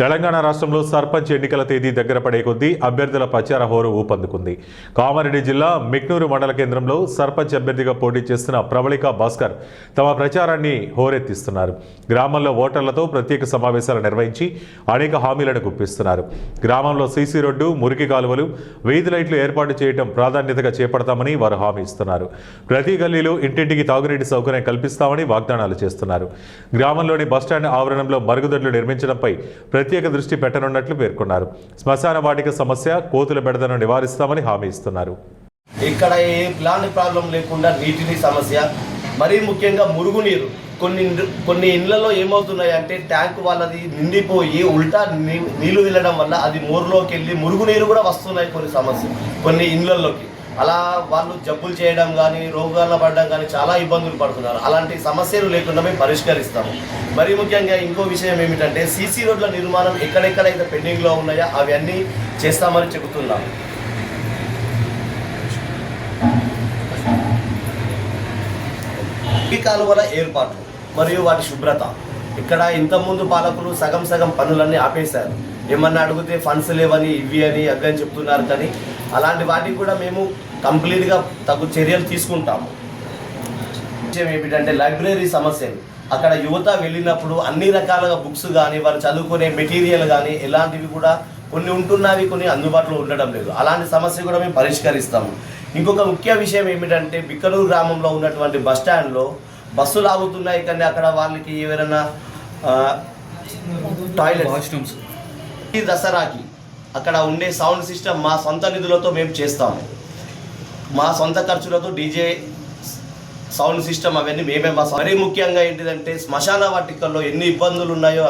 తెలంగాణ రాష్ట్రంలో సర్పంచ్ ఎన్నికల తేదీ దగ్గర పడే కొద్దీ అభ్యర్థుల ప్రచార హోరు ఊపందుకుంది. కామారెడ్డి జిల్లా మిక్నూరు మండల కేంద్రంలో సర్పంచ్ అభ్యర్థిగా పోటీ చేస్తున్న ప్రవళిక భాస్కర్ తమ ప్రచారాన్ని హోరెత్తిస్తున్నారు. గ్రామంలో ఓటర్లతో ప్రత్యేక సమావేశాలు నిర్వహించి అనేక హామీలను గుప్పిస్తున్నారు. గ్రామంలో సీసీ రోడ్డు, మురికి కాలువలు, వీధి లైట్లు ఏర్పాటు చేయడం ప్రాధాన్యతగా చేపడతామని వారు హామీ ఇస్తున్నారు. ప్రతి గల్లీలో ఇంటింటికి తాగునీటి సౌకర్యం కల్పిస్తామని వాగ్దానాలు చేస్తున్నారు. గ్రామంలోని బస్టాండ్ ఆవరణంలో మరుగుదొడ్లు నిర్మించడంపై ప్రత్యేక దృష్టి పెట్టనున్నట్లు పేర్కొన్నారు. శ్మశాన వాటిక సమస్య, కోతుల బెడదను నివారిస్తామని హామీ ఇస్తున్నారు. ఇక్కడ ఏ ప్లాంట్ ప్రాబ్లం లేకుండా నీటిని సమస్య, మరీ ముఖ్యంగా మురుగునీరు. కొన్ని ఇళ్లలో ఏమవుతున్నాయి అంటే ట్యాంక్ వాళ్ళది నిండిపోయి ఉల్టా నీళ్లు వెళ్ళడం వల్ల అది మోరులోకి వెళ్ళి మురుగునీరు కూడా వస్తున్నాయి కొన్ని ఇళ్లలోకి. అలా వాళ్ళు జబ్బులు చేయడం కానీ, రోగాల పడడం కానీ చాలా ఇబ్బందులు పడుతున్నారు. అలాంటి సమస్యలు లేకుండా మేము పరిష్కరిస్తాము. మరీ ముఖ్యంగా ఇంకో విషయం ఏమిటంటే సీసీ రోడ్ల నిర్మాణం ఎక్కడెక్కడైతే పెండింగ్లో ఉన్నాయో అవన్నీ చేస్తామని చెబుతున్నాము. ఈ కాలువల ఏర్పాటు మరియు వాటి శుభ్రత. ఇక్కడ ఇంతకుముందు పాలకులు సగం పనులన్నీ ఆపేశారు. ఏమన్నా అడిగితే ఫండ్స్ లేవని, ఇవి అని, అవి అని చెప్తున్నారు. కానీ అలాంటి వాటికి కూడా మేము కంప్లీట్గా తగు చర్యలు తీసుకుంటాము. విషయం ఏమిటంటే లైబ్రరీ సమస్యలు. అక్కడ యువత వెళ్ళినప్పుడు అన్ని రకాలుగా బుక్స్ కానీ, వారు చదువుకునే మెటీరియల్ కానీ ఎలాంటివి కూడా కొన్ని ఉంటున్నవి, కొన్ని అందుబాటులో ఉండడం లేదు. అలాంటి సమస్య కూడా మేము పరిష్కరిస్తాము. ఇంకొక ముఖ్య విషయం ఏమిటంటే బిక్కనూరు గ్రామంలో ఉన్నటువంటి బస్టాండ్లో బస్సులు ఆగుతున్నాయి, కానీ అక్కడ వాళ్ళకి ఎవరైనా టాయిలెట్, వాష్రూమ్స్, ఈ దసరాకి అక్కడ ఉండే సౌండ్ సిస్టమ్ మా సొంత నిధులతో మేము చేస్తాము. మా సొంత ఖర్చులతో డీజే సౌండ్ సిస్టమ్ అవన్నీ మేమే. మరీ ముఖ్యంగా ఏంటిదంటే శ్మశాన వాటికల్లో ఎన్ని ఇబ్బందులు ఉన్నాయో